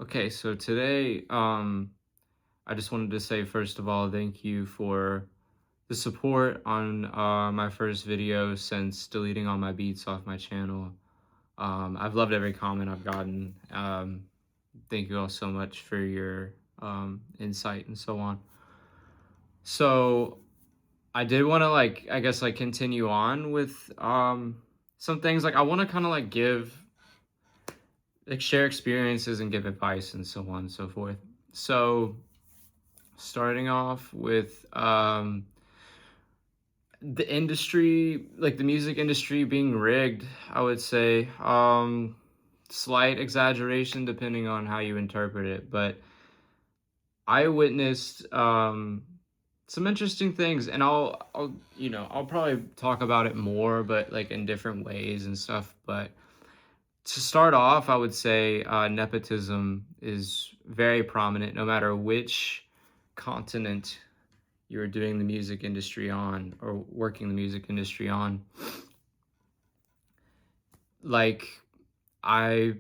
Okay, so today, I just wanted to say, first of all, thank you for the support on my first video since deleting all my beats off my channel. I've loved every comment I've gotten. Thank you all so much for your insight and so on. So I did want to I guess continue on with some things. I want to kind of give share experiences and give advice and so on and so forth. So starting off with the industry, like the music industry being rigged, I would say. Slight exaggeration depending on how you interpret it, but I witnessed some interesting things, and I'll probably talk about it more, but in different ways and stuff. But to start off, I would say nepotism is very prominent no matter which continent you're doing the music industry on or working the music industry on. Like I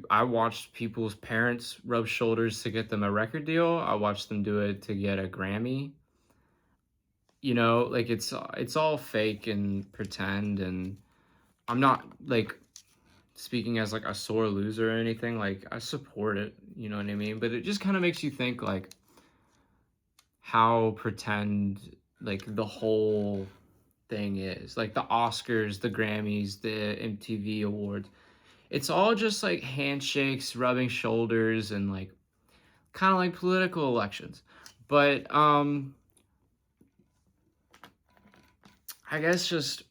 I watched people's parents rub shoulders to get them a record deal. I watched them do it to get a Grammy. It's all fake and pretend, and I'm not speaking as a sore loser or anything. I support it, you know what I mean? But it just kind of makes you think how pretend the whole thing is. Like the Oscars, the Grammys, the MTV awards. It's all just handshakes, rubbing shoulders, and kind of like political elections. But I guess just,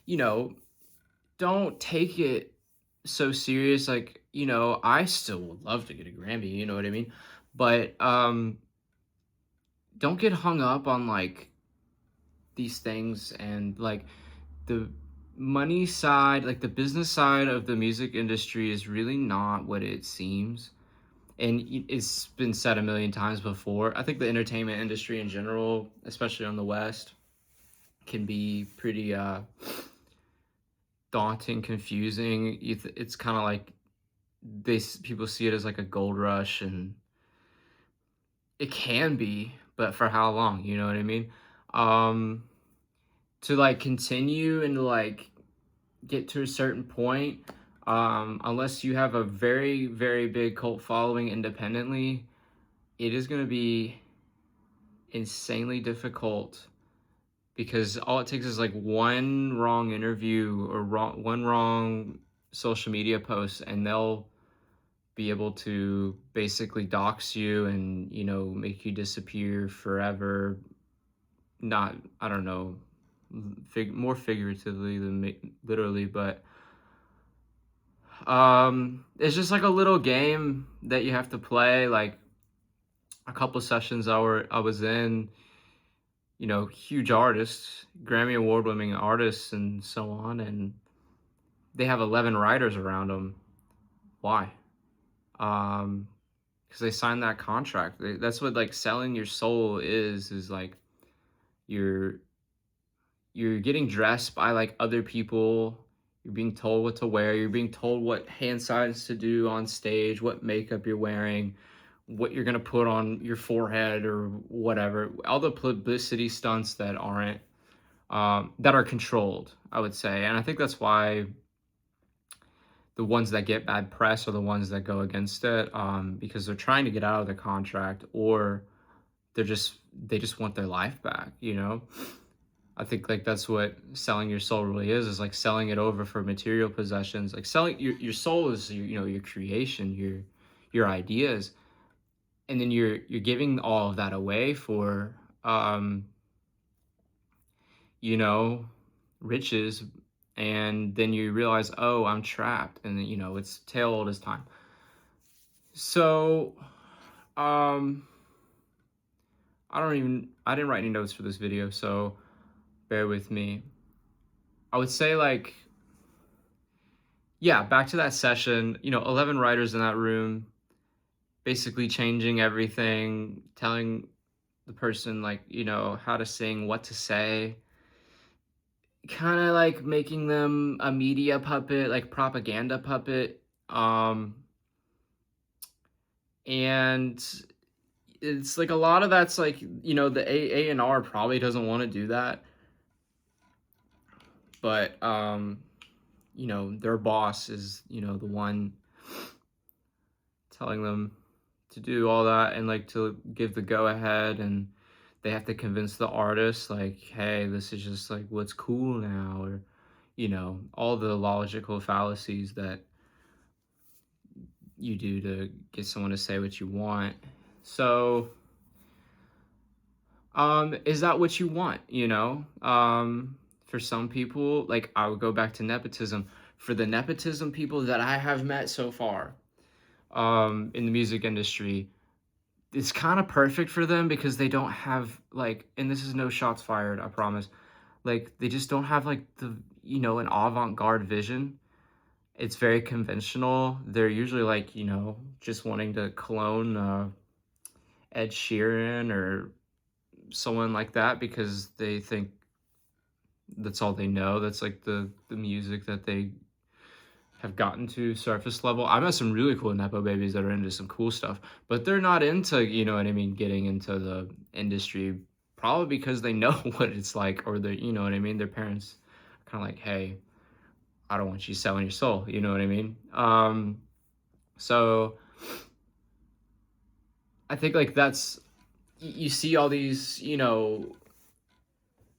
you know, don't take it so serious. I still would love to get a Grammy, you know what I mean? But don't get hung up on these things, and the money side, the business side of the music industry is really not what it seems. And it's been said a million times before. I think the entertainment industry in general, especially on the West, can be pretty daunting, confusing. It's kind of people see it as a gold rush, and it can be, but for how long? You know what I mean? Um, to continue and get to a certain point, unless you have a very, very big cult following independently, it is going to be insanely difficult, because all it takes is one wrong interview or one wrong social media post, and they'll be able to basically dox you and make you disappear forever. Not, I don't know, more figuratively than literally, but it's just a little game that you have to play. A couple sessions I was in, huge artists, Grammy award winning artists and so on, and they have 11 writers around them. Why? Because they signed that contract. That's what selling your soul is you're you're getting dressed by other people. You're being told what to wear. You're being told what hand signs to do on stage, what makeup you're wearing, what you're gonna put on your forehead or whatever. All the publicity stunts that aren't that are controlled, I would say. And I think that's why the ones that get bad press are the ones that go against it, because they're trying to get out of the contract, or they just want their life back. I think that's what selling your soul really is selling it over for material possessions. Selling your soul is your creation, your ideas, and then you're giving all of that away for you know riches, and then you realize, oh, I'm trapped, and then it's tale old as time. So I didn't write any notes for this video, so bear with me. I would say yeah, back to that session, 11 writers in that room, basically changing everything, telling the person how to sing, what to say, kind of making them a media puppet, propaganda puppet. And it's like a lot of that's like, the A&R probably doesn't want to do that, but their boss is, the one telling them to do all that and like to give the go ahead, and they have to convince the artist like, hey, this is just like what's cool now, or all the logical fallacies that you do to get someone to say what you want. So is that what you want, for some people, like I would go back to nepotism. For the nepotism people that I have met so far in the music industry, it's kind of perfect for them because they don't have like, and this is no shots fired, I promise, like they just don't have like the, an avant-garde vision. It's very conventional. They're usually like, just wanting to clone Ed Sheeran or someone like that because they think that's all they know. That's like the music that they have gotten to surface level. I met some really cool Nepo babies that are into some cool stuff, but they're not into, what I mean, getting into the industry, probably because they know what it's like, or they, what I mean, their parents are kind of like, hey, I don't want you selling your soul, you know what I mean? So I think like that's, you see all these,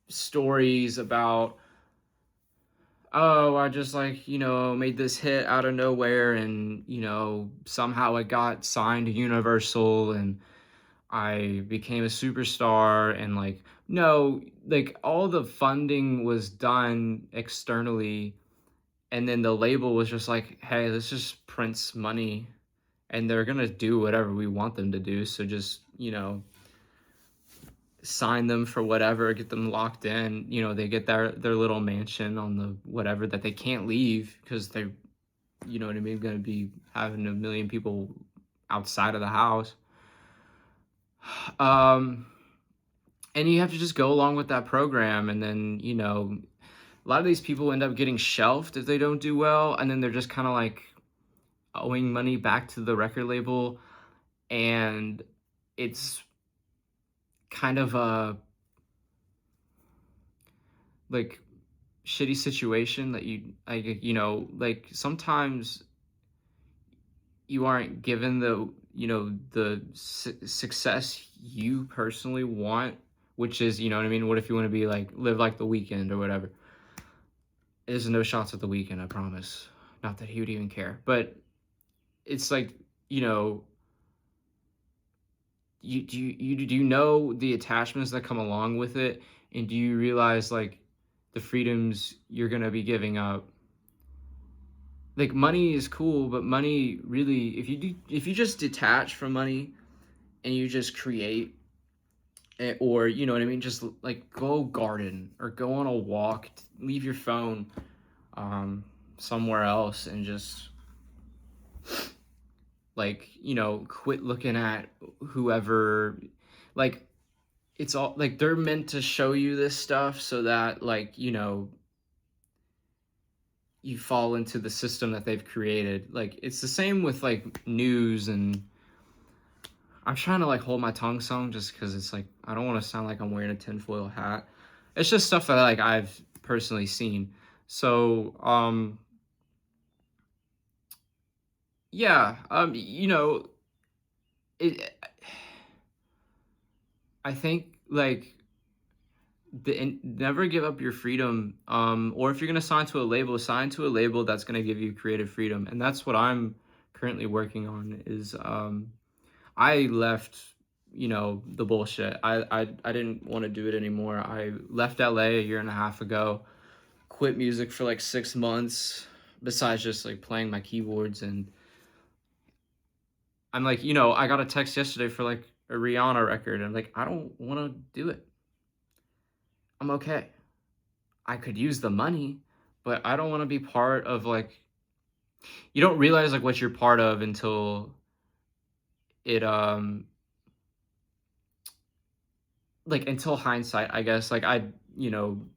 stories about, oh, I just like, made this hit out of nowhere, and, somehow it got signed to Universal and I became a superstar. And like, no, like all the funding was done externally. And then the label was just like, hey, let's just print money and they're going to do whatever we want them to do. So just, sign them for whatever, get them locked in. They get their little mansion on the whatever that they can't leave because they, what I mean, going to be having a million people outside of the house. Um, and you have to just go along with that program, and then a lot of these people end up getting shelved if they don't do well, and then they're just kind of like owing money back to the record label, and it's kind of a like shitty situation that you like, like sometimes you aren't given the, the success you personally want, which is, what I mean, what if you want to be like live like the weekend or whatever. There's no shots at the weekend, I promise, not that he would even care, but it's like, you know do you know the attachments that come along with it, and do you realize like the freedoms you're going to be giving up? Like money is cool, but money really, if you just detach from money and you just create, or what I mean, just like go garden or go on a walk, leave your phone somewhere else, and just like, quit looking at whoever, like it's all like they're meant to show you this stuff so that like, you fall into the system that they've created. Like it's the same with like news, and I'm trying to like hold my tongue some just because it's like I don't want to sound like I'm wearing a tinfoil hat. It's just stuff that like I've personally seen. So yeah, it I think like never give up your freedom, or if you're going to sign to a label that's going to give you creative freedom. And that's what I'm currently working on is I left, the bullshit. I didn't want to do it anymore. I left LA a year and a half ago, quit music for like 6 months, besides just like playing my keyboards. And I'm like, I got a text yesterday for like a Rihanna record, and I'm like, I don't want to do it. I'm okay. I could use the money, but I don't want to be part of like, you don't realize like what you're part of until it like until hindsight, I guess. Like I,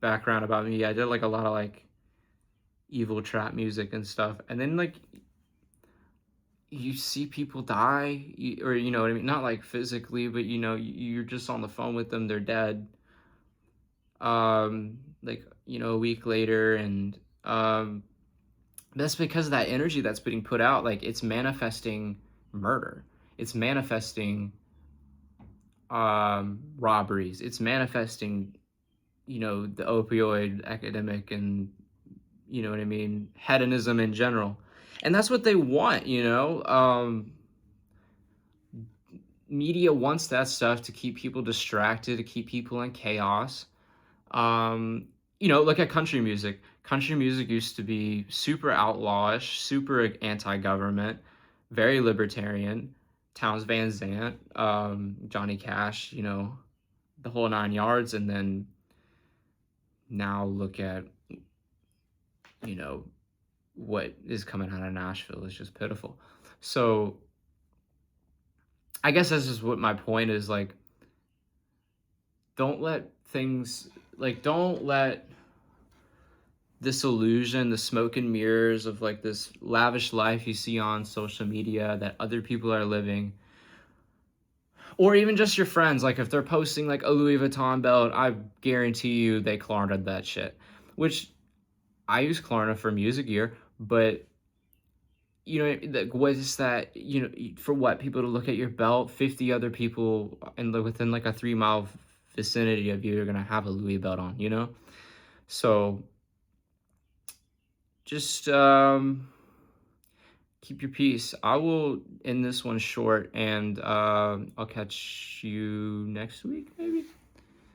background about me, I did like a lot of like evil trap music and stuff. And then like you see people die, or you know what I mean, not like physically, but you know, you're just on the phone with them, they're dead. Like, you know, a week later, and that's because of that energy that's being put out. Like, it's manifesting murder. It's manifesting robberies. It's manifesting, you know, the opioid epidemic, and you know what I mean, hedonism in general. And that's what they want, you know. Media wants that stuff to keep people distracted, to keep people in chaos. Um, you know, look at country music. Country music used to be super outlawish, super anti-government, very libertarian. Towns Van Zant, Johnny Cash, you know, the whole nine yards. And then now look at, you know, what is coming out of Nashville is just pitiful. So I guess that's just what my point is. Like, don't let things, like, don't let this illusion, the smoke and mirrors of like this lavish life you see on social media that other people are living, or even just your friends, like if they're posting like a Louis Vuitton belt, I guarantee you they Klarna that shit. Which I use Klarna for music gear, but you know, like, what is that? You know, for what, people to look at your belt? 50 other people and within like a 3 mile vicinity of you are gonna have a Louis belt on. You know, so just keep your peace. I will end this one short, and I'll catch you next week, maybe.